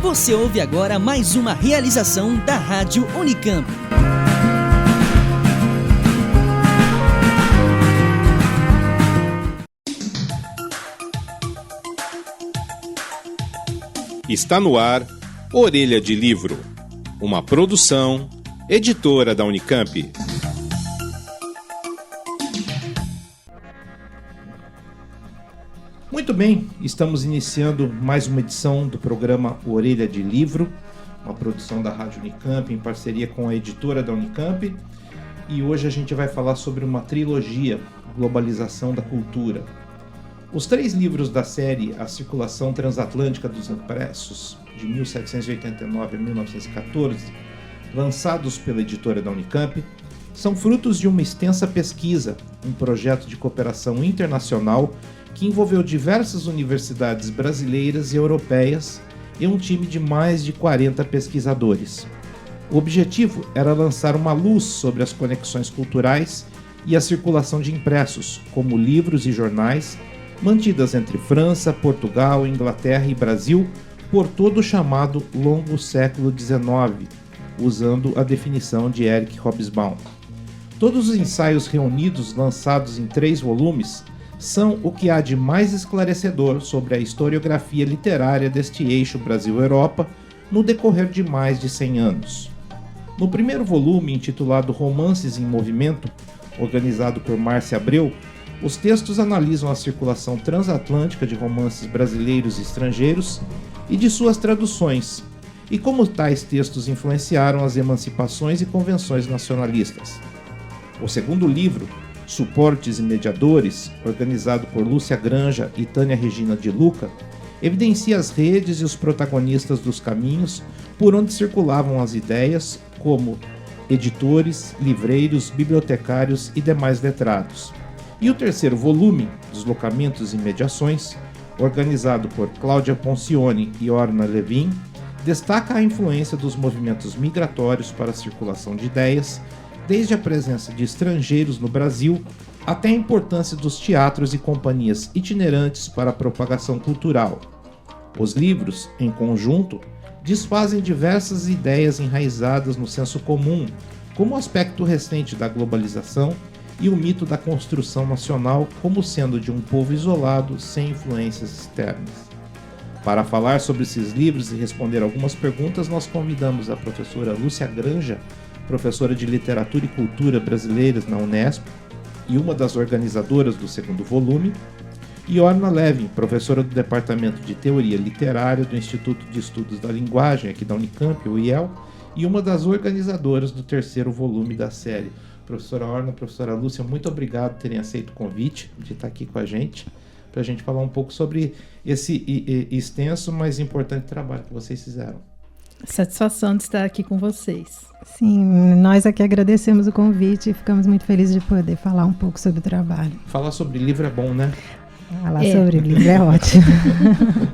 Você ouve agora mais uma realização da Rádio Unicamp. Está no ar Orelha de Livro, uma produção, editora da Unicamp. Muito bem, estamos iniciando mais uma edição do programa Orelha de Livro, uma produção da Rádio Unicamp em parceria com a editora da Unicamp. E hoje a gente vai falar sobre uma trilogia, Globalização da Cultura. Os 3 livros da série A Circulação Transatlântica dos Impressos, de 1789 a 1914, lançados pela editora da Unicamp, são frutos de uma extensa pesquisa, um projeto de cooperação internacional que envolveu diversas universidades brasileiras e europeias e um time de mais de 40 pesquisadores. O objetivo era lançar uma luz sobre as conexões culturais e a circulação de impressos, como livros e jornais, mantidas entre França, Portugal, Inglaterra e Brasil por todo o chamado longo século XIX, usando a definição de Eric Hobsbawm. Todos os ensaios reunidos, lançados em 3 volumes, são o que há de mais esclarecedor sobre a historiografia literária deste eixo Brasil-Europa no decorrer de mais de 100 anos. No primeiro volume, intitulado Romances em Movimento, organizado por Márcia Abreu, os textos analisam a circulação transatlântica de romances brasileiros e estrangeiros e de suas traduções, e como tais textos influenciaram as emancipações e convenções nacionalistas. O segundo livro, Suportes e Mediadores, organizado por Lúcia Granja e Tânia Regina de Luca, evidencia as redes e os protagonistas dos caminhos por onde circulavam as ideias, como editores, livreiros, bibliotecários e demais letrados. E o terceiro volume, Deslocamentos e Mediações, organizado por Cláudia Poncioni e Orna Levin, destaca a influência dos movimentos migratórios para a circulação de ideias, desde a presença de estrangeiros no Brasil até a importância dos teatros e companhias itinerantes para a propagação cultural. Os livros, em conjunto, desfazem diversas ideias enraizadas no senso comum, como o aspecto recente da globalização e o mito da construção nacional como sendo de um povo isolado sem influências externas. Para falar sobre esses livros e responder algumas perguntas, nós convidamos a professora Lúcia Granja, professora de Literatura e Cultura Brasileiras na Unesp e uma das organizadoras do segundo volume, e Orna Levin, professora do Departamento de Teoria Literária do Instituto de Estudos da Linguagem aqui da Unicamp, o IEL, e uma das organizadoras do terceiro volume da série. Professora Orna, professora Lúcia, muito obrigado por terem aceito o convite de estar aqui com a gente, para a gente falar um pouco sobre esse extenso, mas importante trabalho que vocês fizeram. Satisfação de estar aqui com vocês. Sim, nós aqui agradecemos o convite e ficamos muito felizes de poder falar um pouco sobre o trabalho. Falar sobre livro é bom, né? Falar sobre livro é ótimo.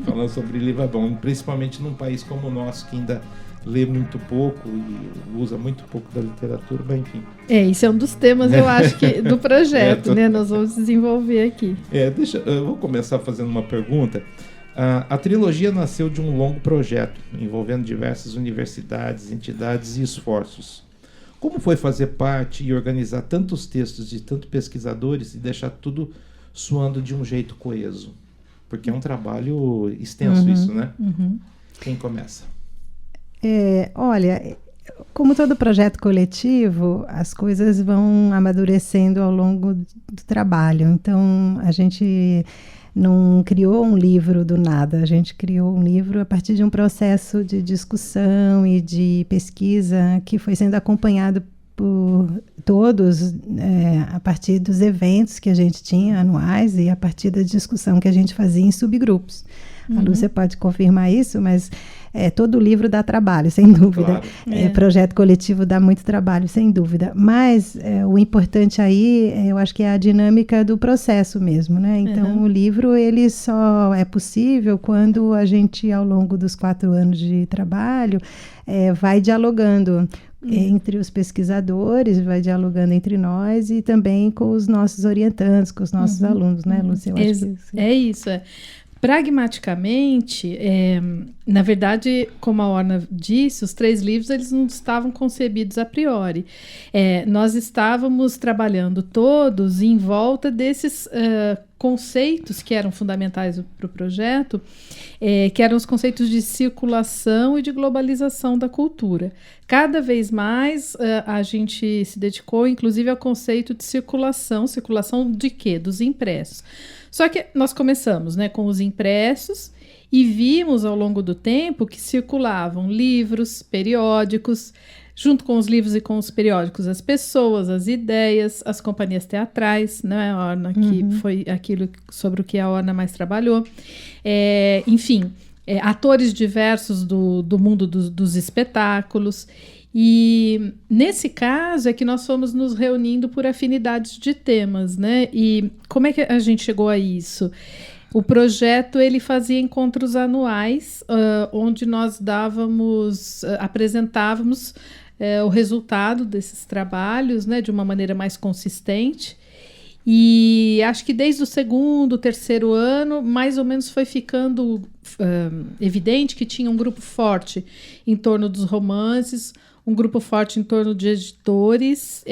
Falar sobre livro é bom, principalmente num país como o nosso, que ainda lê muito pouco e usa muito pouco da literatura, mas enfim. Isso é um dos temas, eu acho, que do projeto, né? Nós vamos desenvolver aqui. Eu vou começar fazendo uma pergunta. A trilogia nasceu de um longo projeto, envolvendo diversas universidades, entidades e esforços. Como foi fazer parte e organizar tantos textos de tantos pesquisadores e deixar tudo soando de um jeito coeso? Porque é um trabalho extenso isso, né? Uhum. Quem começa? Olha, como todo projeto coletivo, as coisas vão amadurecendo ao longo do trabalho. Então, a gente não criou um livro do nada, a gente criou um livro a partir de um processo de discussão e de pesquisa que foi sendo acompanhado por todos a partir dos eventos que a gente tinha anuais e a partir da discussão que a gente fazia em subgrupos. Uhum. A Lúcia pode confirmar isso, mas todo livro dá trabalho, sem dúvida. Claro. Projeto coletivo dá muito trabalho, sem dúvida. Mas o importante aí, eu acho que é a dinâmica do processo mesmo, né? Então, o livro, ele só é possível quando a gente, ao longo dos 4 anos de trabalho, vai dialogando entre os pesquisadores, vai dialogando entre nós e também com os nossos orientandos, com os nossos alunos, né, Lúcia? Eu acho que é isso. Pragmaticamente, na verdade, como a Orna disse, os 3 livros eles não estavam concebidos a priori. Nós estávamos trabalhando todos em volta desses conceitos que eram fundamentais para o projeto, que eram os conceitos de circulação e de globalização da cultura. Cada vez mais a gente se dedicou, inclusive, ao conceito de circulação. Circulação de quê? Dos impressos. Só que nós começamos, né, com os impressos e vimos ao longo do tempo que circulavam livros, periódicos, junto com os livros e com os periódicos, as pessoas, as ideias, as companhias teatrais, né, Orna, que foi aquilo sobre o que a Orna mais trabalhou. Enfim, atores diversos do mundo dos espetáculos. E nesse caso é que nós fomos nos reunindo por afinidades de temas, né? E como é que a gente chegou a isso? O projeto ele fazia encontros anuais, onde nós apresentávamos o resultado desses trabalhos, né, de uma maneira mais consistente. E acho que desde o 2º, 3º ano, mais ou menos foi ficando evidente que tinha um grupo forte em torno dos romances, um grupo forte em torno de editores,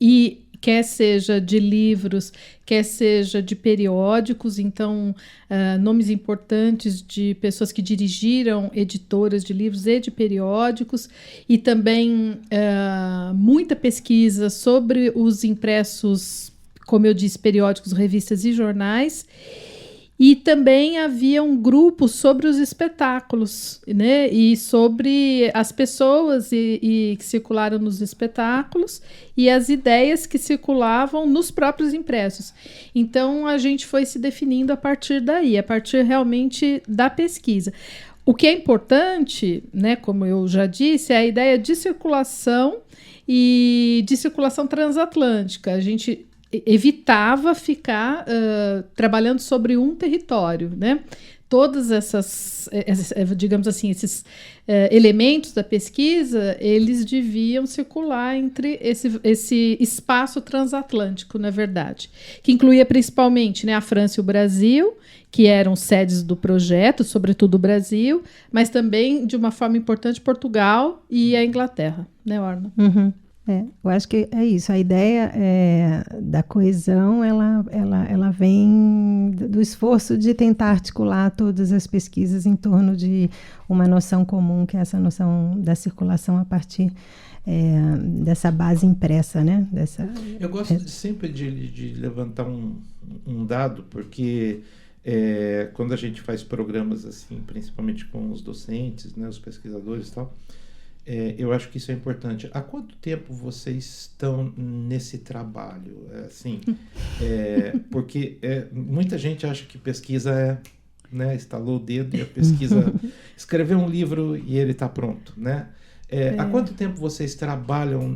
e quer seja de livros, quer seja de periódicos, então nomes importantes de pessoas que dirigiram editoras de livros e de periódicos, e também muita pesquisa sobre os impressos, como eu disse, periódicos, revistas e jornais. E também havia um grupo sobre os espetáculos, né? E sobre as pessoas que circularam nos espetáculos e as ideias que circulavam nos próprios impressos. Então, a gente foi se definindo a partir daí, a partir realmente da pesquisa. O que é importante, né, como eu já disse, é a ideia de circulação e de circulação transatlântica. A gente evitava ficar trabalhando sobre um território, né? Todas essas, digamos assim, esses elementos da pesquisa, eles deviam circular entre esse espaço transatlântico, na verdade, que incluía principalmente, né, a França e o Brasil, que eram sedes do projeto, sobretudo o Brasil, mas também, de uma forma importante, Portugal e a Inglaterra, né, Orna? Uhum. Eu acho que é isso. A ideia da coesão, ela vem do esforço de tentar articular todas as pesquisas em torno de uma noção comum, que é essa noção da circulação a partir dessa base impressa, né? Eu gosto sempre de levantar um dado, porque quando a gente faz programas assim, principalmente com os docentes, né, os pesquisadores e tal, eu acho que isso é importante. Há quanto tempo vocês estão nesse trabalho? Assim, porque muita gente acha que pesquisa né, estalou o dedo e a pesquisa escreveu um livro e ele está pronto, né? Há quanto tempo vocês trabalham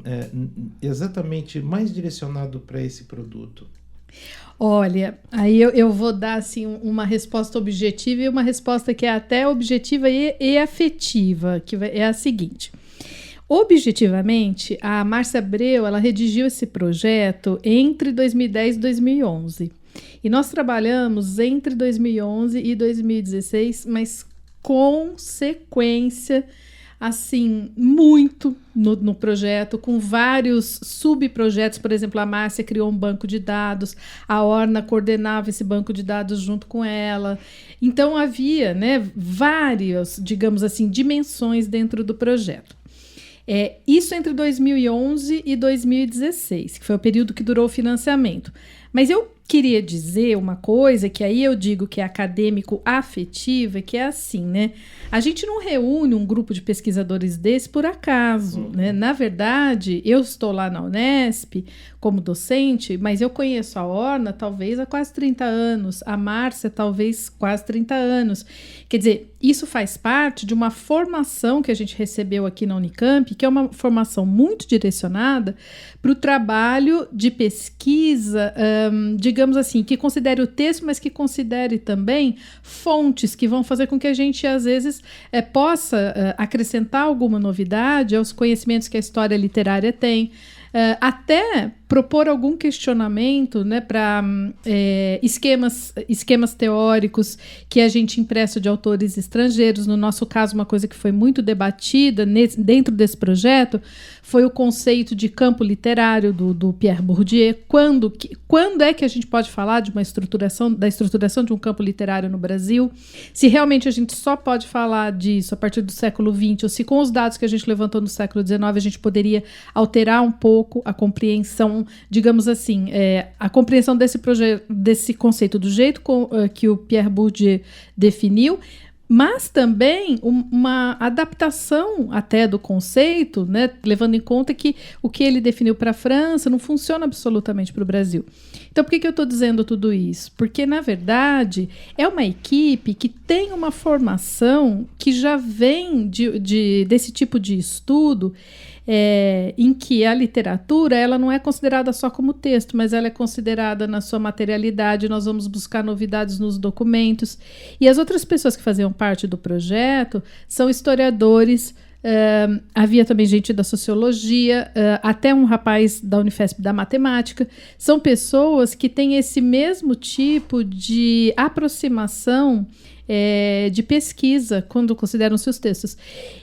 exatamente mais direcionado para esse produto? Olha, aí eu vou dar assim, uma resposta objetiva e uma resposta que é até objetiva e afetiva, que é a seguinte. Objetivamente, a Márcia Abreu, ela redigiu esse projeto entre 2010 e 2011. E nós trabalhamos entre 2011 e 2016, mas com sequência, assim, muito no projeto, com vários subprojetos. Por exemplo, a Márcia criou um banco de dados, a Orna coordenava esse banco de dados junto com ela. Então, havia, né, várias, digamos assim, dimensões dentro do projeto. Isso entre 2011 e 2016, que foi o período que durou o financiamento. Mas eu queria dizer uma coisa, que aí eu digo que é acadêmico-afetiva, que é assim, né? A gente não reúne um grupo de pesquisadores desse por acaso, né? Na verdade, eu estou lá na Unesp como docente, mas eu conheço a Orna talvez há quase 30 anos, a Márcia talvez quase 30 anos. Quer dizer, isso faz parte de uma formação que a gente recebeu aqui na Unicamp, que é uma formação muito direcionada para o trabalho de pesquisa, digamos assim, que considere o texto, mas que considere também fontes que vão fazer com que a gente, às vezes, possa acrescentar alguma novidade aos conhecimentos que a história literária tem, até propor algum questionamento, né, para esquemas teóricos que a gente empresta de autores estrangeiros. No nosso caso, uma coisa que foi muito debatida dentro desse projeto foi o conceito de campo literário do Pierre Bourdieu. Quando é que a gente pode falar de da estruturação de um campo literário no Brasil? Se realmente a gente só pode falar disso a partir do século XX, ou se com os dados que a gente levantou no século XIX a gente poderia alterar um pouco a compreensão, digamos assim, a compreensão desse conceito do jeito que o Pierre Bourdieu definiu, mas também uma adaptação até do conceito, né, levando em conta que o que ele definiu para a França não funciona absolutamente para o Brasil. Então, por que eu estou dizendo tudo isso? Porque, na verdade, é uma equipe que tem uma formação que já vem desse tipo de estudo, em que a literatura ela não é considerada só como texto, mas ela é considerada na sua materialidade. Nós vamos buscar novidades nos documentos. E as outras pessoas que faziam parte do projeto são historiadores, havia também gente da sociologia, até um rapaz da Unifesp da matemática. São pessoas que têm esse mesmo tipo de aproximação de pesquisa quando consideram seus textos.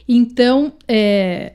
Então,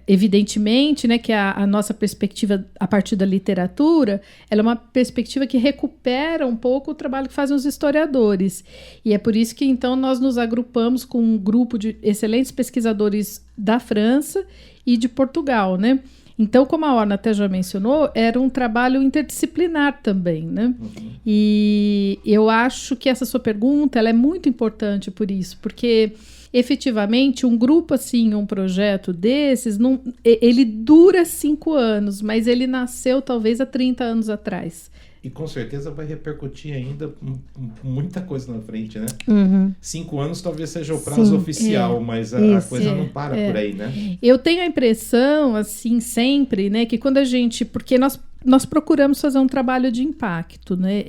evidentemente, né, que a nossa perspectiva a partir da literatura, ela é uma perspectiva que recupera um pouco o trabalho que fazem os historiadores. E é por isso que, então, nós nos agrupamos com um grupo de excelentes pesquisadores da França e de Portugal, né? Então, como a Orna até já mencionou, era um trabalho interdisciplinar também, né? Uhum. E eu acho que essa sua pergunta ela é muito importante por isso, porque efetivamente um grupo assim, um projeto desses, ele dura 5 anos, mas ele nasceu talvez há 30 anos atrás. E com certeza vai repercutir ainda muita coisa na frente, né? 5 anos talvez seja o prazo oficial, mas a coisa não para por aí, né? Eu tenho a impressão, assim, sempre, né, que quando a gente... Porque nós procuramos fazer um trabalho de impacto, né?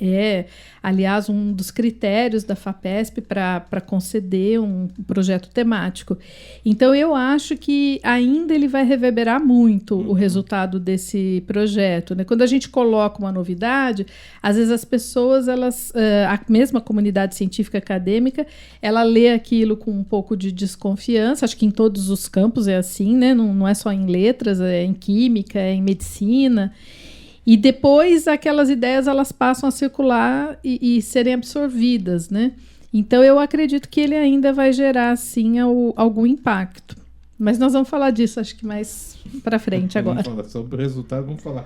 Aliás, um dos critérios da FAPESP para conceder um projeto temático. Então, eu acho que ainda ele vai reverberar muito o resultado desse projeto, né? Quando a gente coloca uma novidade, às vezes as pessoas, a mesma comunidade científica acadêmica, ela lê aquilo com um pouco de desconfiança. Acho que em todos os campos é assim, né? Não é só em letras, é em química, é em medicina. E depois aquelas ideias elas passam a circular e serem absorvidas, né? Então eu acredito que ele ainda vai gerar, sim, algum impacto. Mas nós vamos falar disso, acho que mais para frente agora. Vamos falar sobre o resultado, vamos falar.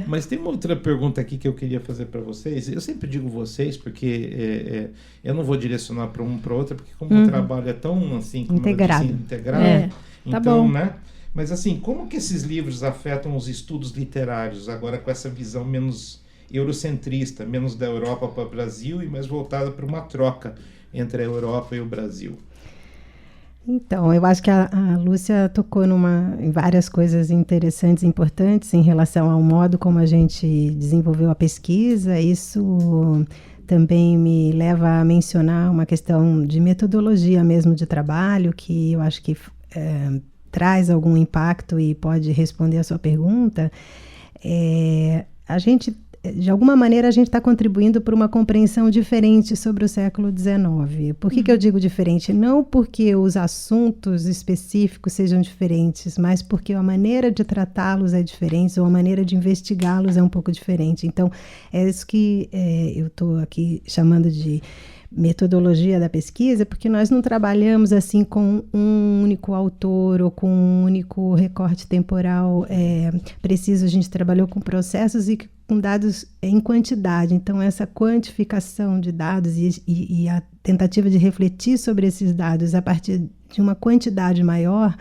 Mas tem uma outra pergunta aqui que eu queria fazer para vocês. Eu sempre digo vocês, porque eu não vou direcionar para um para outro, porque como o trabalho é tão assim, como integrado. Eu disse, integrado, tá então, bom. né? Mas assim, como que esses livros afetam os estudos literários, agora com essa visão menos eurocentrista, menos da Europa para o Brasil e mais voltada para uma troca entre a Europa e o Brasil? Então, eu acho que a Lúcia tocou em várias coisas interessantes e importantes em relação ao modo como a gente desenvolveu a pesquisa. Isso também me leva a mencionar uma questão de metodologia mesmo de trabalho, que eu acho que traz algum impacto e pode responder a sua pergunta. A gente, de alguma maneira, a gente está contribuindo para uma compreensão diferente sobre o século XIX. Por que eu digo diferente? Não porque os assuntos específicos sejam diferentes, mas porque a maneira de tratá-los é diferente ou a maneira de investigá-los é um pouco diferente. Então, é isso que eu estou aqui chamando de metodologia da pesquisa, porque nós não trabalhamos assim com um único autor ou com um único recorte temporal preciso. A gente trabalhou com processos e com dados em quantidade. Então, essa quantificação de dados e a tentativa de refletir sobre esses dados a partir de uma quantidade maior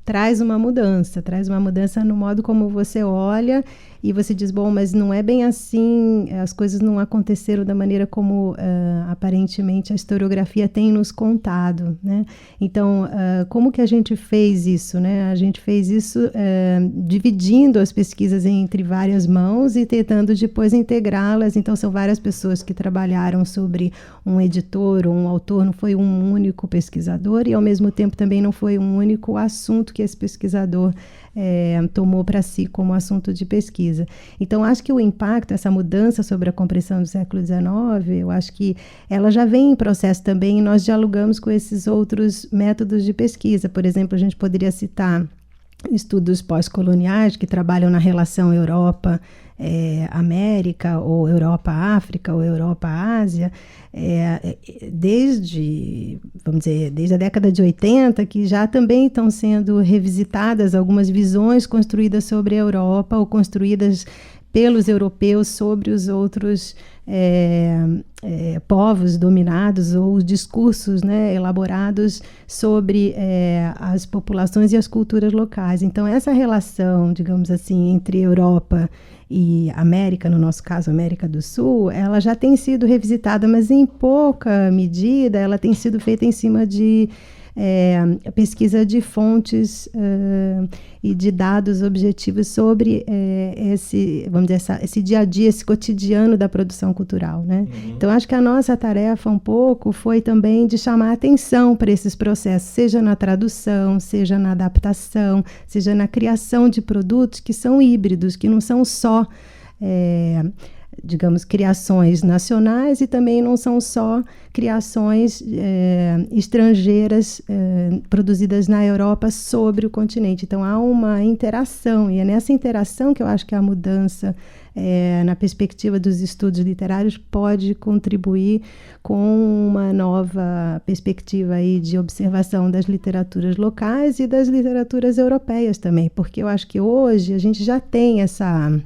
traz uma mudança no modo como você olha e você diz, bom, mas não é bem assim, as coisas não aconteceram da maneira como aparentemente a historiografia tem nos contado, né? Então, como que a gente fez isso, né? A gente fez isso dividindo as pesquisas entre várias mãos e tentando depois integrá-las. Então, são várias pessoas que trabalharam sobre um editor ou um autor, não foi um único pesquisador e, ao mesmo tempo, também não foi um único assunto que esse pesquisador tomou para si como assunto de pesquisa. Então, acho que o impacto, essa mudança sobre a compreensão do século XIX, eu acho que ela já vem em processo também, e nós dialogamos com esses outros métodos de pesquisa. Por exemplo, a gente poderia citar estudos pós-coloniais que trabalham na relação Europa-América, ou Europa-África, ou Europa-Ásia, desde a década de 80, que já também estão sendo revisitadas algumas visões construídas sobre a Europa, ou construídas pelos europeus sobre os outros povos dominados, ou os discursos, né, elaborados sobre as populações e as culturas locais. Então, essa relação, digamos assim, entre Europa e América, no nosso caso, América do Sul, ela já tem sido revisitada, mas em pouca medida ela tem sido feita em cima de pesquisa de fontes e de dados objetivos sobre esse dia a dia, esse cotidiano da produção cultural, né? Uhum. Então, acho que a nossa tarefa um pouco foi também de chamar atenção para esses processos, seja na tradução, seja na adaptação, seja na criação de produtos que são híbridos, que não são só digamos, criações nacionais, e também não são só criações estrangeiras produzidas na Europa sobre o continente. Então, há uma interação, e é nessa interação que eu acho que a mudança na perspectiva dos estudos literários pode contribuir com uma nova perspectiva aí de observação das literaturas locais e das literaturas europeias também, porque eu acho que hoje a gente já tem essa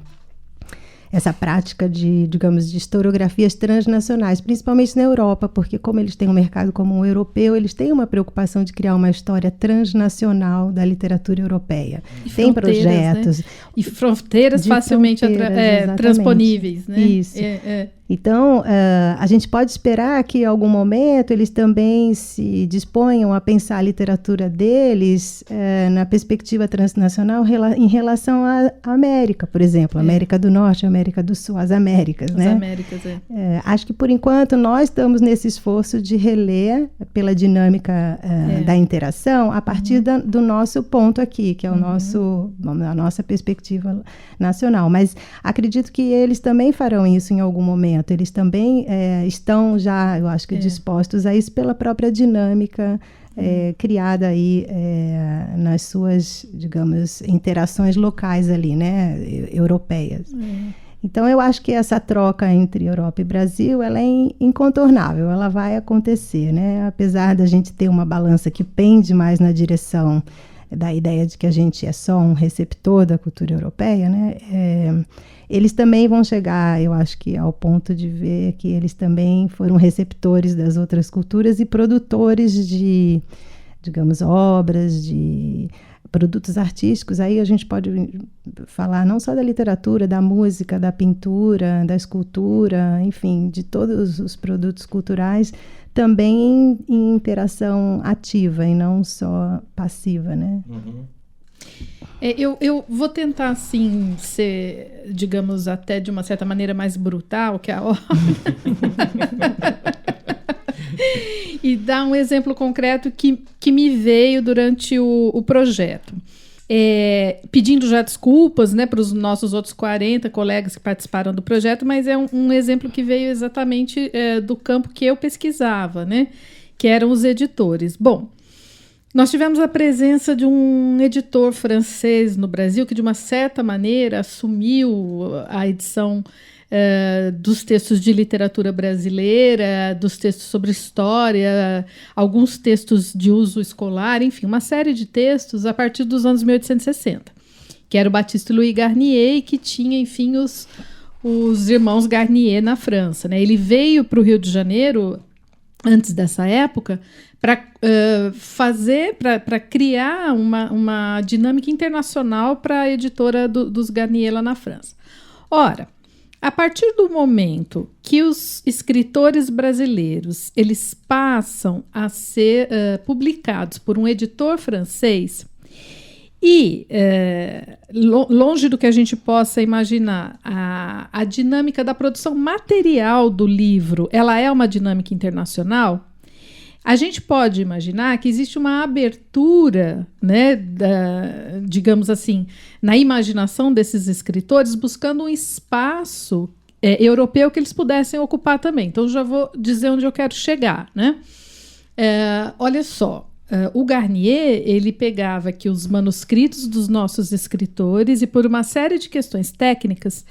prática de, digamos, de historiografias transnacionais, principalmente na Europa, porque como eles têm um mercado comum europeu, eles têm uma preocupação de criar uma história transnacional da literatura europeia. E tem projetos. Né? E fronteiras facilmente transponíveis. Né? Isso. Então, a gente pode esperar que, em algum momento, eles também se disponham a pensar a literatura deles na perspectiva transnacional em relação à América, por exemplo, América do Norte, América do Sul, as Américas. Né? As Américas, acho que, por enquanto, nós estamos nesse esforço de reler pela dinâmica da interação a partir do nosso ponto aqui, que é a nossa perspectiva nacional. Mas acredito que eles também farão isso em algum momento. Eles também estão já, eu acho que, dispostos a isso pela própria dinâmica criada aí nas suas, digamos, interações locais ali, né, europeias. Então, eu acho que essa troca entre Europa e Brasil, ela é incontornável, ela vai acontecer, né? Apesar da gente ter uma balança que pende mais na direção da ideia de que a gente é só um receptor da cultura europeia, né? Eles também vão chegar, eu acho que, ao ponto de ver que eles também foram receptores das outras culturas e produtores de, digamos, obras, de produtos artísticos. Aí a gente pode falar não só da literatura, da música, da pintura, da escultura, enfim, de todos os produtos culturais, também em interação ativa e não só passiva, né? Uhum. Eu vou tentar, assim, ser, digamos, até de uma certa maneira mais brutal que a obra. E dar um exemplo concreto que me veio durante o projeto. Pedindo já desculpas, né, para os nossos outros 40 colegas que participaram do projeto, mas é um exemplo que veio exatamente do campo que eu pesquisava, né, que eram os editores. Bom, nós tivemos a presença de um editor francês no Brasil que, de uma certa maneira, assumiu a edição dos textos de literatura brasileira, dos textos sobre história, alguns textos de uso escolar, enfim, uma série de textos a partir dos anos 1860, que era o Baptiste Louis Garnier, e que tinha, enfim, os irmãos Garnier na França, né? Ele veio para o Rio de Janeiro, antes dessa época, para criar uma dinâmica internacional para a editora dos Garnier lá na França. Ora, a partir do momento que os escritores brasileiros eles passam a ser publicados por um editor francês, e longe do que a gente possa imaginar, a dinâmica da produção material do livro, ela é uma dinâmica internacional, A gente pode imaginar que existe uma abertura, né, digamos assim, na imaginação desses escritores, buscando um espaço europeu que eles pudessem ocupar também. Então, já vou dizer onde eu quero chegar, né? Olha só, o Garnier, ele pegava aqui os manuscritos dos nossos escritores e, por uma série de questões técnicas,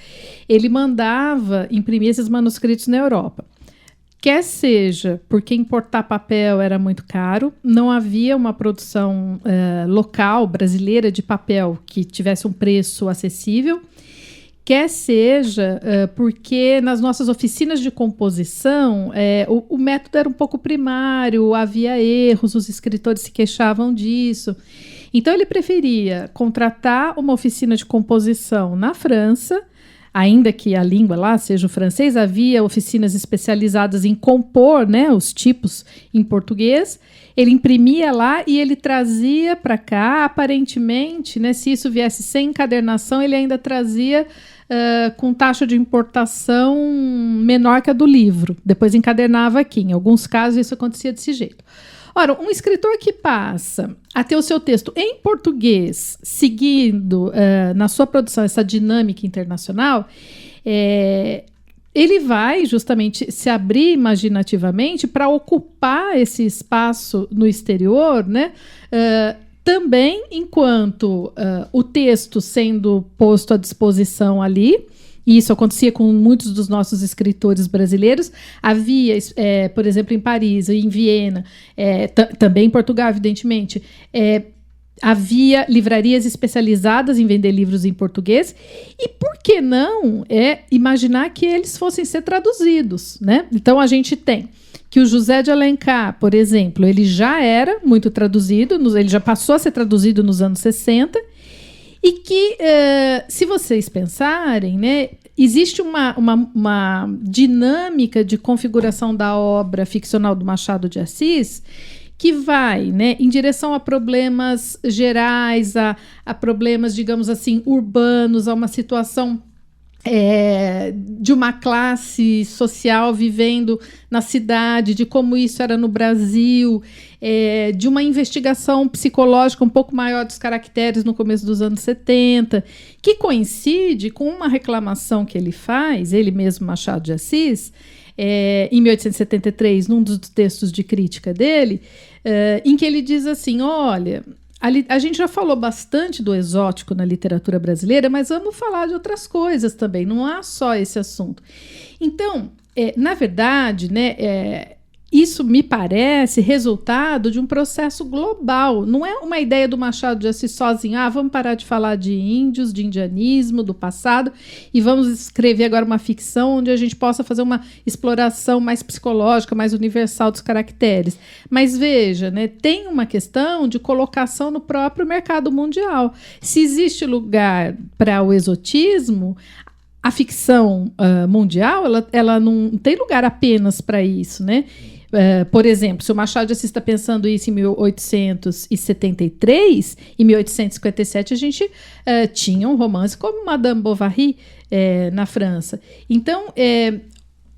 ele mandava imprimir esses manuscritos na Europa. Quer seja porque importar papel era muito caro, não havia uma produção local brasileira de papel que tivesse um preço acessível, quer seja porque nas nossas oficinas de composição o método era um pouco primário, havia erros, os escritores se queixavam disso. Então ele preferia contratar uma oficina de composição na França, ainda que a língua lá seja o francês, havia oficinas especializadas em compor, né, os tipos em português. Ele imprimia lá e ele trazia para cá, aparentemente, né, se isso viesse sem encadernação, ele ainda trazia com taxa de importação menor que a do livro. Depois encadernava aqui. Em alguns casos isso acontecia desse jeito. Ora, um escritor que passa a ter o seu texto em português, seguindo na sua produção essa dinâmica internacional, ele vai justamente se abrir imaginativamente para ocupar esse espaço no exterior, né? Também enquanto o texto sendo posto à disposição ali, e isso acontecia com muitos dos nossos escritores brasileiros. Havia, por exemplo, em Paris, em Viena, também em Portugal, evidentemente, havia livrarias especializadas em vender livros em português. E por que não imaginar que eles fossem ser traduzidos, né? Então, a gente tem que o José de Alencar, por exemplo, ele já era muito traduzido, ele já passou a ser traduzido nos anos 60, e que, se vocês pensarem, né, existe uma dinâmica de configuração da obra ficcional do Machado de Assis que vai, né, em direção a problemas gerais, a problemas, digamos assim, urbanos, a uma situação de uma classe social vivendo na cidade, de como isso era no Brasil, de uma investigação psicológica um pouco maior dos caracteres no começo dos anos 70, que coincide com uma reclamação que ele faz, ele mesmo, Machado de Assis, em 1873, num dos textos de crítica dele, em que ele diz assim, olha, a gente já falou bastante do exótico na literatura brasileira, mas vamos falar de outras coisas também, não há só esse assunto. Então, na verdade, né, isso me parece resultado de um processo global. Não é uma ideia do Machado de Assis sozinho. Vamos parar de falar de índios, de indianismo, do passado, e vamos escrever agora uma ficção onde a gente possa fazer uma exploração mais psicológica, mais universal dos caracteres. Mas veja, né, tem uma questão de colocação no próprio mercado mundial. Se existe lugar para o exotismo, a ficção mundial ela não tem lugar apenas para isso, né? Por exemplo, se o Machado de Assis está pensando isso em 1873, em 1857 a gente tinha um romance como Madame Bovary na França. Então,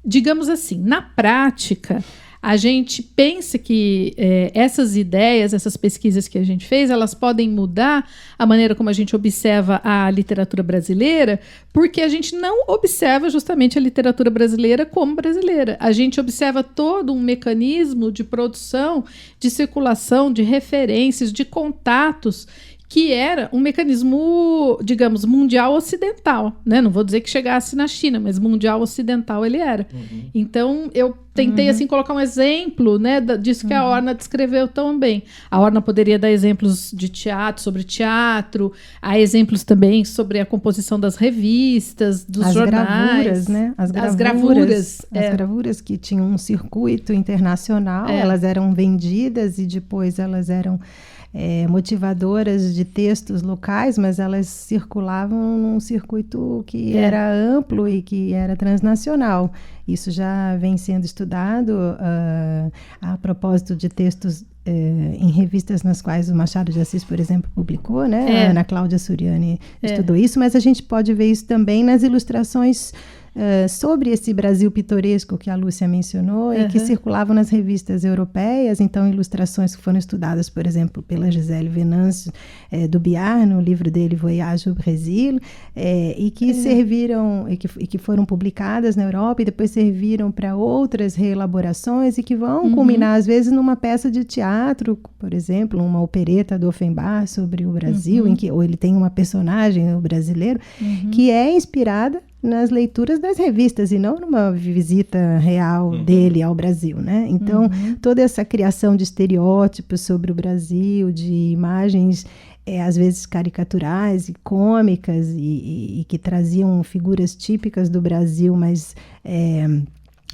digamos assim, na prática, a gente pensa que essas ideias, essas pesquisas que a gente fez, elas podem mudar a maneira como a gente observa a literatura brasileira, porque a gente não observa justamente a literatura brasileira como brasileira. A gente observa todo um mecanismo de produção, de circulação, de referências, de contatos, que era um mecanismo, digamos, mundial ocidental, né? Não vou dizer que chegasse na China, mas mundial ocidental ele era. Uhum. Então, eu tentei, assim, colocar um exemplo, né, disso que a Orna descreveu tão bem. A Orna poderia dar exemplos de teatro, sobre teatro, há exemplos também sobre a composição das revistas, dos jornais. Gravuras, né? As gravuras. As gravuras que tinham um circuito internacional, elas eram vendidas e depois elas eram motivadoras de textos locais, mas elas circulavam num circuito que era amplo e que era transnacional. Isso já vem sendo estudado a propósito de textos em revistas nas quais o Machado de Assis, por exemplo, publicou, né? A Ana Cláudia Suriani estudou isso, mas a gente pode ver isso também nas ilustrações sobre esse Brasil pitoresco que a Lúcia mencionou e que circulavam nas revistas europeias, então ilustrações que foram estudadas, por exemplo, pela Gisele Venâncio do Biar, no livro dele Voyage au Brésil, e que serviram, e que foram publicadas na Europa e depois serviram para outras reelaborações e que vão culminar, às vezes, numa peça de teatro, por exemplo, uma opereta do Offenbach sobre o Brasil, ou ele tem uma personagem, o brasileiro, que é inspirada nas leituras das revistas e não numa visita real dele ao Brasil, né? Então, toda essa criação de estereótipos sobre o Brasil, de imagens, às vezes caricaturais e cômicas e que traziam figuras típicas do Brasil, mas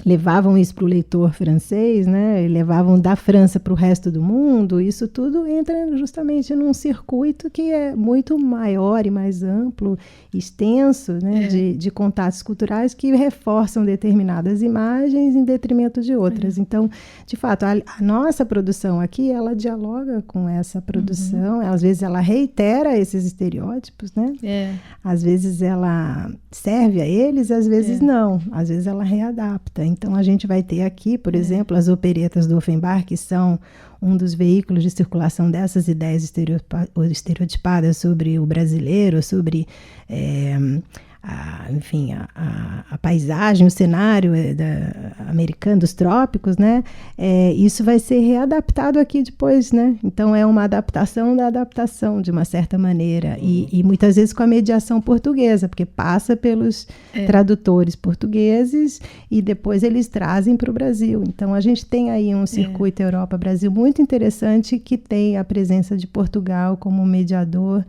levavam isso para o leitor francês, né? E levavam da França para o resto do mundo. Isso tudo entra justamente num circuito que é muito maior e mais amplo, extenso, né? De contatos culturais que reforçam determinadas imagens em detrimento de outras. Então, de fato, a nossa produção aqui, ela dialoga com essa produção. Às vezes ela reitera esses estereótipos, né? Às vezes ela serve a eles, às vezes não. Às vezes ela readapta. Então, a gente vai ter aqui, por exemplo, as operetas do Offenbach, que são um dos veículos de circulação dessas ideias estereotipadas sobre o brasileiro, sobre, a paisagem, o cenário americano, dos trópicos, né? Isso vai ser readaptado aqui depois, né? Então, é uma adaptação da adaptação, de uma certa maneira, e muitas vezes com a mediação portuguesa, porque passa pelos tradutores portugueses e depois eles trazem para o Brasil. Então, a gente tem aí um circuito Europa-Brasil muito interessante que tem a presença de Portugal como mediador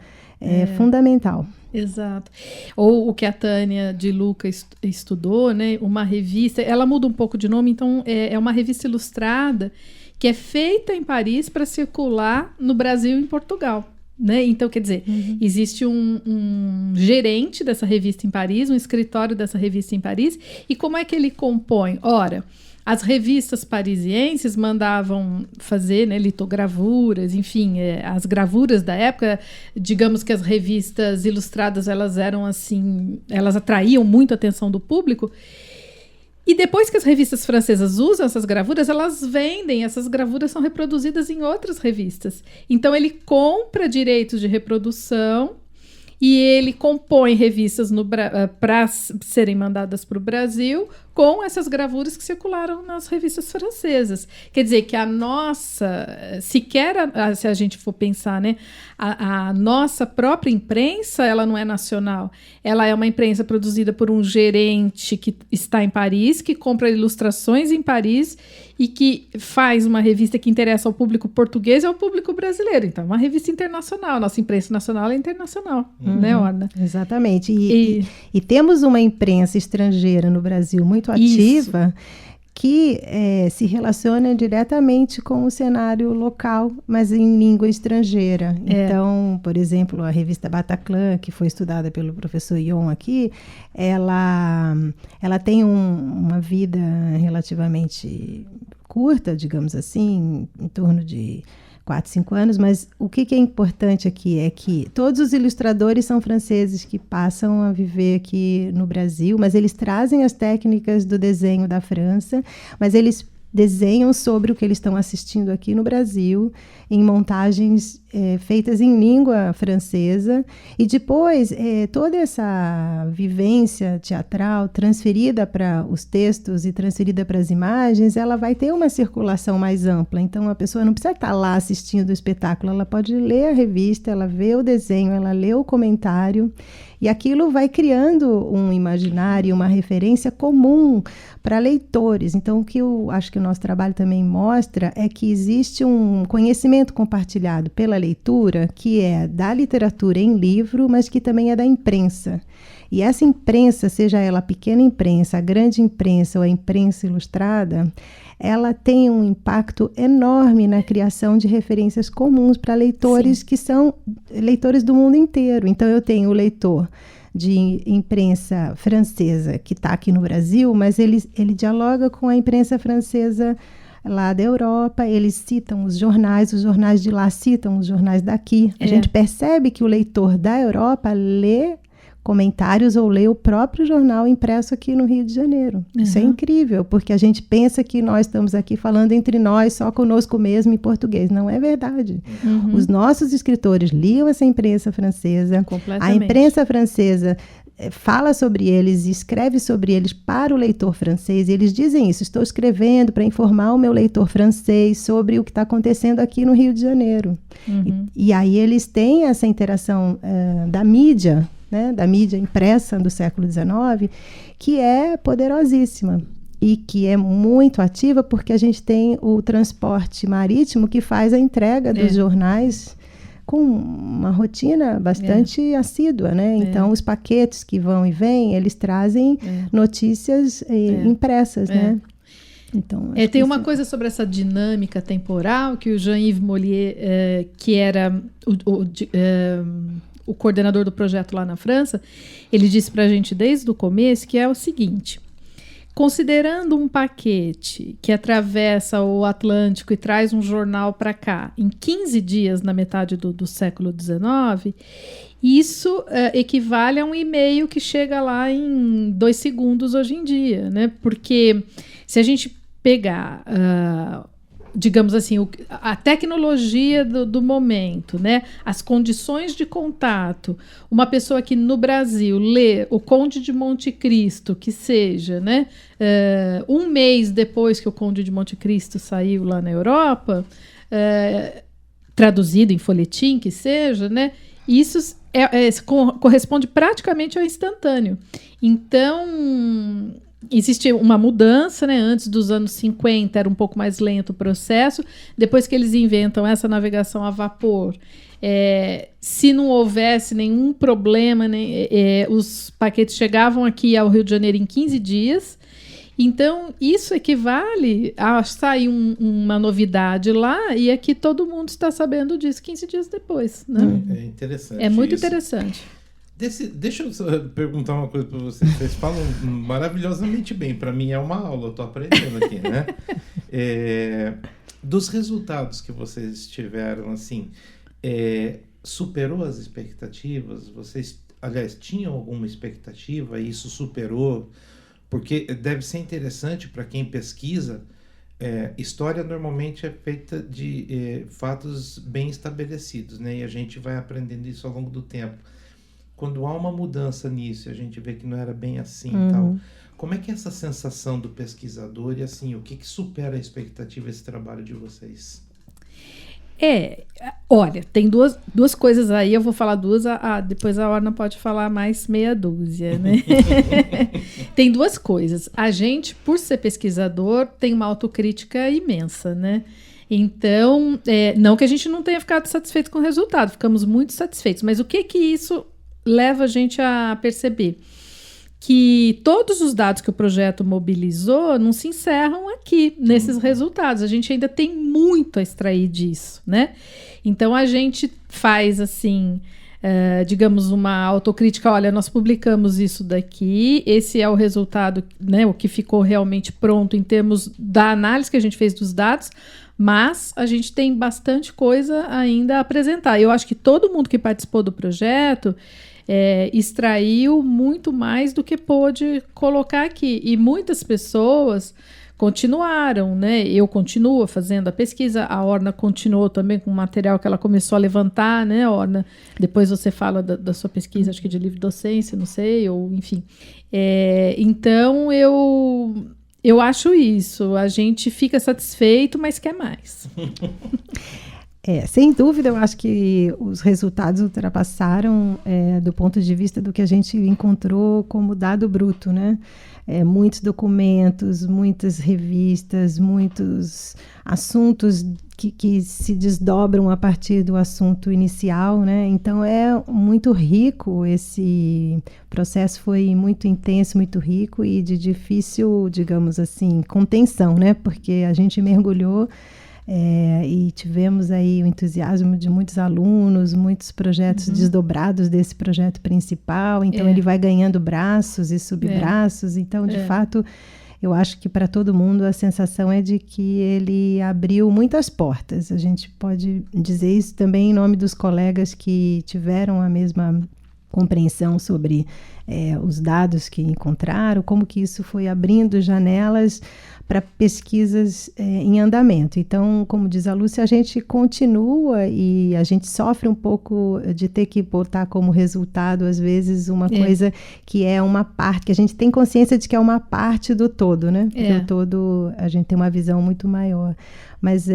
fundamental. Exato. Ou o que a Tânia de Luca estudou, né? Uma revista, ela muda um pouco de nome, então é uma revista ilustrada que é feita em Paris para circular no Brasil e em Portugal, né? Então, quer dizer, existe um gerente dessa revista em Paris, um escritório dessa revista em Paris, e como é que ele compõe? Ora, as revistas parisienses mandavam fazer, né, litogravuras, enfim, as gravuras da época. Digamos que as revistas ilustradas, elas eram assim, elas atraíam muito a atenção do público. E depois que as revistas francesas usam essas gravuras, elas vendem, essas gravuras são reproduzidas em outras revistas. Então ele compra direitos de reprodução e ele compõe revistas para serem mandadas para o Brasil com essas gravuras que circularam nas revistas francesas. Quer dizer que a nossa, se a gente for pensar, né, a nossa própria imprensa, ela não é nacional. Ela é uma imprensa produzida por um gerente que está em Paris, que compra ilustrações em Paris e que faz uma revista que interessa ao público português e ao público brasileiro. Então, é uma revista internacional. Nossa imprensa nacional é internacional, né, Orna? Exatamente. E temos uma imprensa estrangeira no Brasil muito ativa, que se relaciona diretamente com o cenário local, mas em língua estrangeira. Então, por exemplo, a revista Bataclan, que foi estudada pelo professor Ion aqui, ela tem uma vida relativamente curta, digamos assim, em torno de 4, 5 anos, mas o que é importante aqui é que todos os ilustradores são franceses que passam a viver aqui no Brasil, mas eles trazem as técnicas do desenho da França, mas eles desenham sobre o que eles estão assistindo aqui no Brasil, em montagens feitas em língua francesa, e depois toda essa vivência teatral transferida para os textos e transferida para as imagens, ela vai ter uma circulação mais ampla. Então a pessoa não precisa estar lá assistindo o espetáculo, ela pode ler a revista, ela vê o desenho, ela lê o comentário, e aquilo vai criando um imaginário, uma referência comum para leitores. Então, o que eu acho que o nosso trabalho também mostra é que existe um conhecimento compartilhado pela leitura, que é da literatura em livro, mas que também é da imprensa. E essa imprensa, seja ela a pequena imprensa, a grande imprensa ou a imprensa ilustrada, ela tem um impacto enorme na criação de referências comuns para leitores que são leitores do mundo inteiro. Então, eu tenho o leitor de imprensa francesa que está aqui no Brasil, mas ele dialoga com a imprensa francesa lá da Europa, eles citam os jornais de lá citam os jornais daqui. A gente percebe que o leitor da Europa lê comentários ou ler o próprio jornal impresso aqui no Rio de Janeiro. Isso é incrível, porque a gente pensa que nós estamos aqui falando entre nós, só conosco mesmo em português. Não é verdade. Os nossos escritores liam essa imprensa francesa. A imprensa francesa fala sobre eles e escreve sobre eles para o leitor francês. E eles dizem isso: estou escrevendo para informar o meu leitor francês sobre o que está acontecendo aqui no Rio de Janeiro. E aí eles têm essa interação da mídia, né, da mídia impressa do século XIX, que é poderosíssima e que é muito ativa, porque a gente tem o transporte marítimo que faz a entrega dos jornais com uma rotina bastante assídua, né? Então, os paquetes que vão e vêm, eles trazem notícias impressas, né? Então, tem uma coisa sobre essa dinâmica temporal que o Jean-Yves Mollier, que era o coordenador do projeto lá na França, ele disse para a gente desde o começo, que é o seguinte: considerando um paquete que atravessa o Atlântico e traz um jornal para cá em 15 dias na metade do século XIX, isso equivale a um e-mail que chega lá em 2 segundos hoje em dia, né? Porque se a gente pegar, digamos assim, a tecnologia do momento, né? As condições de contato, uma pessoa que no Brasil lê o Conde de Monte Cristo, que seja, né? Um mês depois que o Conde de Monte Cristo saiu lá na Europa, traduzido em folhetim, que seja, né? Isso corresponde praticamente ao instantâneo. Então, existe uma mudança, né? Antes dos anos 50 era um pouco mais lento o processo. Depois que eles inventam essa navegação a vapor, se não houvesse nenhum problema, os paquetes chegavam aqui ao Rio de Janeiro em 15 dias. Então, isso equivale a sair uma novidade lá e aqui todo mundo está sabendo disso 15 dias depois, né? É interessante. É muito interessante. Deixa eu perguntar uma coisa para vocês. Vocês falam maravilhosamente bem. Para mim é uma aula, eu estou aprendendo aqui, né? Dos resultados que vocês tiveram, assim, superou as expectativas? Vocês, aliás, tinham alguma expectativa e isso superou? Porque deve ser interessante para quem pesquisa. História normalmente é feita de fatos bem estabelecidos, né? E a gente vai aprendendo isso ao longo do tempo. Quando há uma mudança nisso, a gente vê que não era bem assim e tal. Como é que é essa sensação do pesquisador e assim, o que supera a expectativa esse trabalho de vocês? Olha, tem duas coisas aí, eu vou falar duas, depois a Orna pode falar mais meia dúzia, né? Tem duas coisas. A gente, por ser pesquisador, tem uma autocrítica imensa, né? Então, não que a gente não tenha ficado satisfeito com o resultado, ficamos muito satisfeitos, mas o que isso leva a gente a perceber? Que todos os dados que o projeto mobilizou não se encerram aqui, nesses resultados. A gente ainda tem muito a extrair disso, né? Então, a gente faz, assim, digamos, uma autocrítica. Olha, nós publicamos isso daqui, esse é o resultado, né, o que ficou realmente pronto em termos da análise que a gente fez dos dados, mas a gente tem bastante coisa ainda a apresentar. Eu acho que todo mundo que participou do projeto extraiu muito mais do que pôde colocar aqui. E muitas pessoas continuaram, né? Eu continuo fazendo a pesquisa, a Orna continuou também com o material que ela começou a levantar, né, Orna? Depois você fala da sua pesquisa, acho que de livre docência, não sei, ou enfim. Então, eu acho isso. A gente fica satisfeito, mas quer mais. Sem dúvida, eu acho que os resultados ultrapassaram do ponto de vista do que a gente encontrou como dado bruto, né? Muitos documentos, muitas revistas, muitos assuntos que se desdobram a partir do assunto inicial, né? Então, é muito rico, esse processo foi muito intenso, muito rico e de difícil, digamos assim, contenção, né? Porque a gente mergulhou e tivemos aí o entusiasmo de muitos alunos, muitos projetos desdobrados desse projeto principal, então ele vai ganhando braços e subbraços, então de fato eu acho que para todo mundo a sensação é de que ele abriu muitas portas. A gente pode dizer isso também em nome dos colegas que tiveram a mesma compreensão sobre os dados que encontraram, como que isso foi abrindo janelas para pesquisas em andamento. Então, como diz a Lúcia, a gente continua e a gente sofre um pouco de ter que botar como resultado, às vezes, uma coisa que é uma parte, que a gente tem consciência de que é uma parte do todo, né? Porque o todo, a gente tem uma visão muito maior. Mas,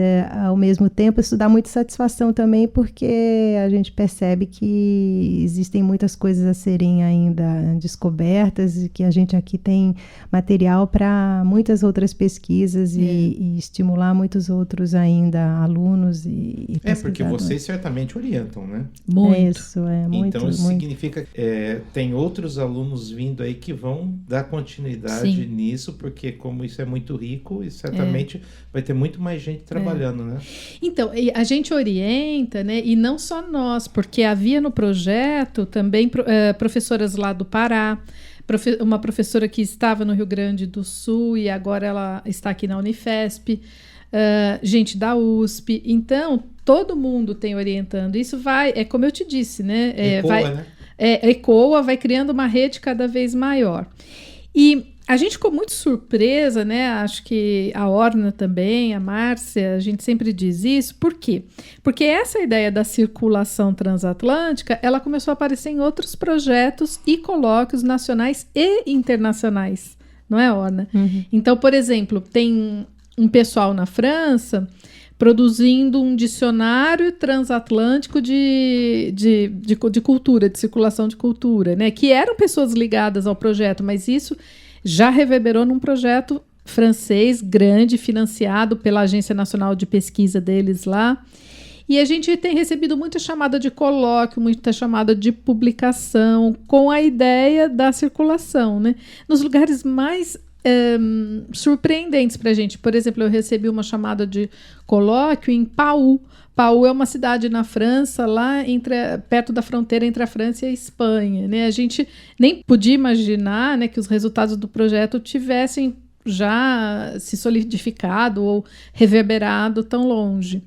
ao mesmo tempo, isso dá muita satisfação também, porque a gente percebe que existem muitas coisas a serem ainda descobertas e que a gente aqui tem material para muitas outras pesquisas e estimular muitos outros ainda alunos e pesquisadores. Porque vocês certamente orientam, né? Muito. Muito. Então, isso muito. significa que tem outros alunos vindo aí que vão dar continuidade nisso, porque como isso é muito rico, e certamente vai ter muito mais gente trabalhando, né? Então, a gente orienta, né? E não só nós, porque havia no projeto também professoras lá do Pará, uma professora que estava no Rio Grande do Sul e agora ela está aqui na Unifesp, gente da USP. Então, todo mundo tem orientando. Isso vai, como eu te disse, né? Ecoa, vai criando uma rede cada vez maior. E a gente ficou muito surpresa, né? Acho que a Orna também, a Márcia, a gente sempre diz isso. Por quê? Porque essa ideia da circulação transatlântica, ela começou a aparecer em outros projetos e colóquios nacionais e internacionais, não é, Orna? Uhum. Então, por exemplo, tem um pessoal na França produzindo um dicionário transatlântico de cultura, de circulação de cultura, né? Que eram pessoas ligadas ao projeto, mas isso já reverberou num projeto francês grande, financiado pela Agência Nacional de Pesquisa deles lá. E a gente tem recebido muita chamada de colóquio, muita chamada de publicação, com a ideia da circulação, né? Nos lugares mais surpreendentes para a gente. Por exemplo, eu recebi uma chamada de colóquio em Pau. Pau é uma cidade na França, lá perto da fronteira entre a França e a Espanha, né? A gente nem podia imaginar, né, que os resultados do projeto tivessem já se solidificado ou reverberado tão longe.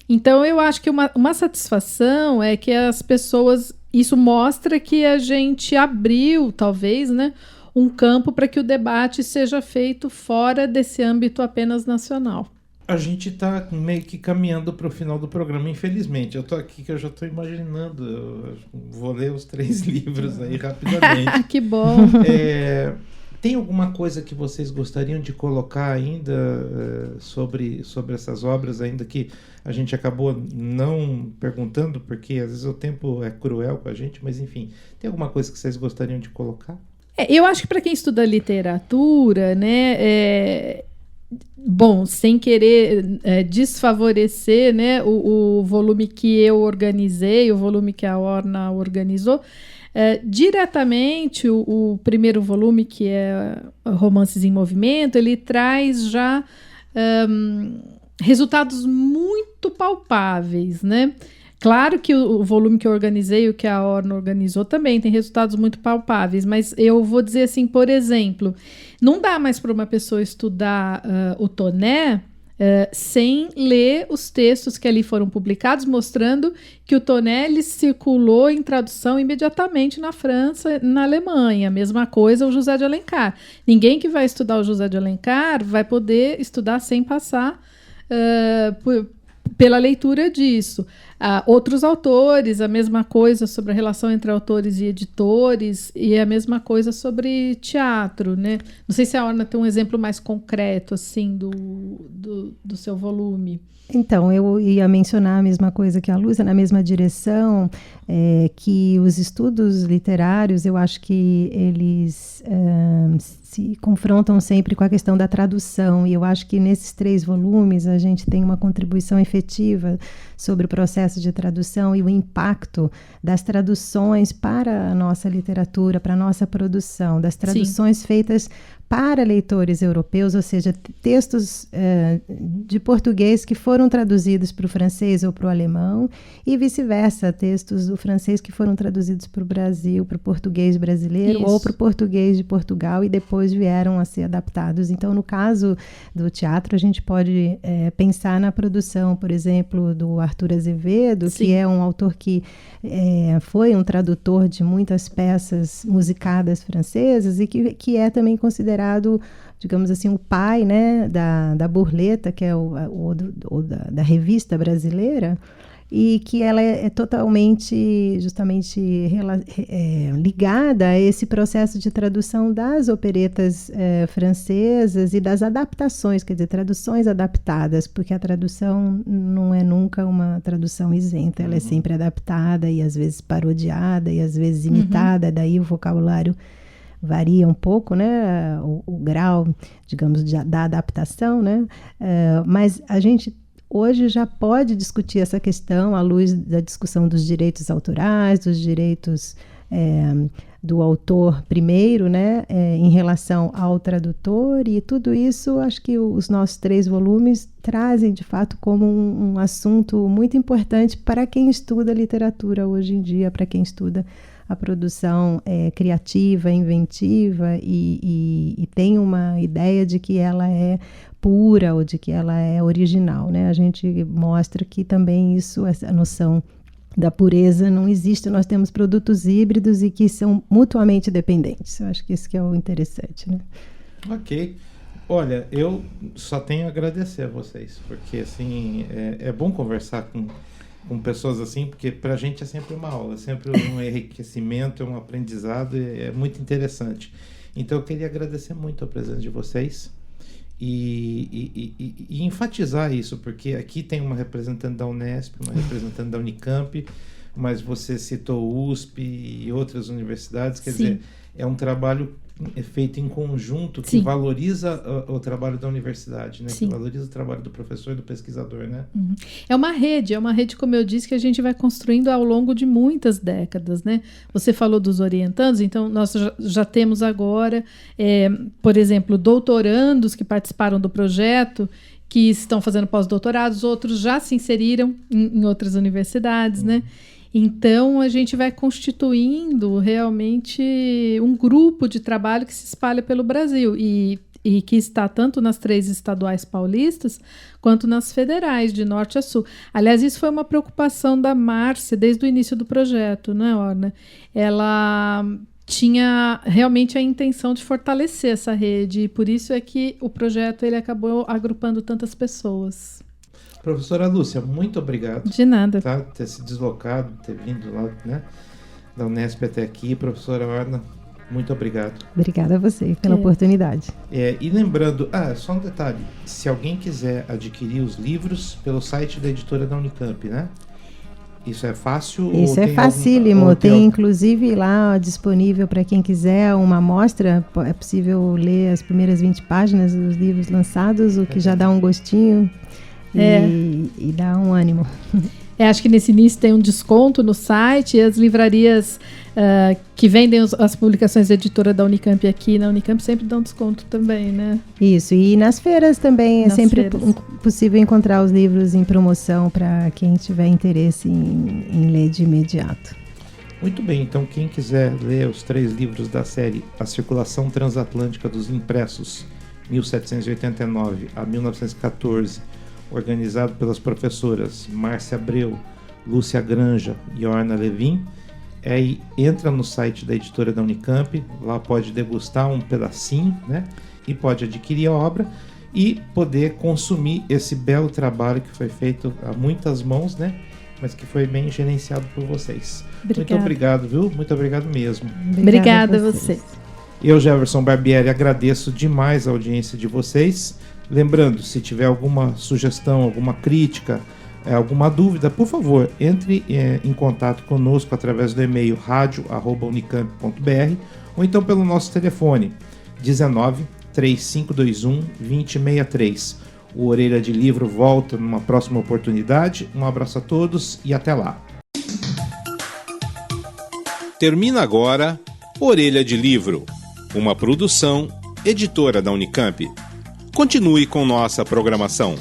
Então, eu acho que uma satisfação é que as pessoas... Isso mostra que a gente abriu, talvez, né, um campo para que o debate seja feito fora desse âmbito apenas nacional. A gente está meio que caminhando para o final do programa, infelizmente. Eu estou aqui que eu já estou imaginando. Eu vou ler os 3 livros aí rapidamente. Que bom! Tem alguma coisa que vocês gostariam de colocar ainda sobre essas obras, ainda que a gente acabou não perguntando, porque às vezes o tempo é cruel com a gente, mas enfim, tem alguma coisa que vocês gostariam de colocar? Eu acho que para quem estuda literatura, né, bom, sem querer desfavorecer, né, o volume que eu organizei, o volume que a Orna organizou, diretamente o primeiro volume, que é Romances em Movimento, ele traz já resultados muito palpáveis, né? Claro que o volume que eu organizei, o que a Orna organizou, também tem resultados muito palpáveis, mas eu vou dizer assim, por exemplo, não dá mais para uma pessoa estudar o Toné sem ler os textos que ali foram publicados, mostrando que o Toné ele circulou em tradução imediatamente na França, na Alemanha. A mesma coisa o José de Alencar. Ninguém que vai estudar o José de Alencar vai poder estudar sem passar pela leitura disso. Outros autores, a mesma coisa sobre a relação entre autores e editores, e a mesma coisa sobre teatro, né? Não sei se a Orna tem um exemplo mais concreto, assim, do seu volume. Então, eu ia mencionar a mesma coisa que a Lúcia, na mesma direção, que os estudos literários, eu acho que eles se confrontam sempre com a questão da tradução, e eu acho que nesses 3 volumes a gente tem uma contribuição efetiva sobre o processo de tradução e o impacto das traduções para a nossa literatura, para a nossa produção, das traduções feitas para leitores europeus, ou seja, textos de português que foram traduzidos para o francês ou para o alemão, e vice-versa, textos do francês que foram traduzidos para o Brasil, para o português brasileiro, ou para o português de Portugal, e depois vieram a ser adaptados. Então, no caso do teatro, a gente pode pensar na produção, por exemplo, do Arthur Azevedo, Sim. que é um autor que foi um tradutor de muitas peças musicadas francesas e que é também considerado, digamos assim, o pai, né, da burleta, que é da revista brasileira, e que ela é totalmente, justamente, ligada a esse processo de tradução das operetas francesas e das adaptações, quer dizer, traduções adaptadas, porque a tradução não é nunca uma tradução isenta, ela é sempre adaptada e às vezes parodiada e às vezes imitada, daí o vocabulário varia um pouco, né, o grau, digamos, da adaptação, né, mas a gente hoje já pode discutir essa questão à luz da discussão dos direitos autorais, dos direitos do autor primeiro, né, em relação ao tradutor, e tudo isso acho que os nossos 3 volumes trazem de fato como um assunto muito importante para quem estuda literatura hoje em dia, para quem estuda a produção criativa, inventiva e tem uma ideia de que ela é pura ou de que ela é original, né? A gente mostra que também essa noção da pureza não existe, nós temos produtos híbridos e que são mutuamente dependentes. Eu acho que isso que é o interessante, né? Ok. Olha, eu só tenho a agradecer a vocês, porque assim, é bom conversar com pessoas assim, porque para a gente é sempre uma aula, é sempre um enriquecimento, é um aprendizado, é muito interessante. Então eu queria agradecer muito a presença de vocês e enfatizar isso, porque aqui tem uma representante da Unesp, uma representante da Unicamp, mas você citou o USP e outras universidades, quer dizer, é um trabalho feito em conjunto que valoriza o trabalho da universidade, né? Que valoriza o trabalho do professor e do pesquisador, né? É uma rede, como eu disse, que a gente vai construindo ao longo de muitas décadas, né? Você falou dos orientandos, então nós já temos agora, por exemplo, doutorandos que participaram do projeto, que estão fazendo pós-doutorados, outros já se inseriram em outras universidades, né? Então, a gente vai constituindo realmente um grupo de trabalho que se espalha pelo Brasil e que está tanto nas 3 estaduais paulistas quanto nas federais, de norte a sul. Aliás, isso foi uma preocupação da Márcia desde o início do projeto, né, Orna? Ela tinha realmente a intenção de fortalecer essa rede e por isso é que o projeto ele acabou agrupando tantas pessoas. Professora Lúcia, muito obrigado. De nada. Tá, ter se deslocado, ter vindo lá, né, da Unesp até aqui. Professora Orna, muito obrigado. Obrigada a você pela oportunidade. E lembrando, só um detalhe, se alguém quiser adquirir os livros pelo site da editora da Unicamp, né? Isso é fácil? Isso é facílimo, tem inclusive lá disponível para quem quiser uma amostra, é possível ler as primeiras 20 páginas dos livros lançados, o que já dá um gostinho. E dá um ânimo. Acho que nesse início tem um desconto no site e as livrarias que vendem as publicações da editora da Unicamp aqui na Unicamp sempre dão desconto também, né? Isso, e nas feiras também é sempre possível encontrar os livros em promoção para quem tiver interesse em ler de imediato. Muito bem, então quem quiser ler os 3 livros da série A Circulação Transatlântica dos Impressos 1789 a 1914, organizado pelas professoras Márcia Abreu, Lúcia Granja e Orna Levin, entra no site da editora da Unicamp, lá pode degustar um pedacinho, né? E pode adquirir a obra e poder consumir esse belo trabalho que foi feito a muitas mãos, né? Mas que foi bem gerenciado por vocês. Muito obrigado, viu? Muito obrigado mesmo. Obrigada a vocês. Eu, Jefferson Barbieri, agradeço demais a audiência de vocês. Lembrando, se tiver alguma sugestão, alguma crítica, alguma dúvida, por favor, entre em contato conosco através do e-mail radio@unicamp.br ou então pelo nosso telefone 19 3521 2063. O Orelha de Livro volta numa próxima oportunidade. Um abraço a todos e até lá. Termina agora Orelha de Livro, uma produção editora da Unicamp. Continue com nossa programação.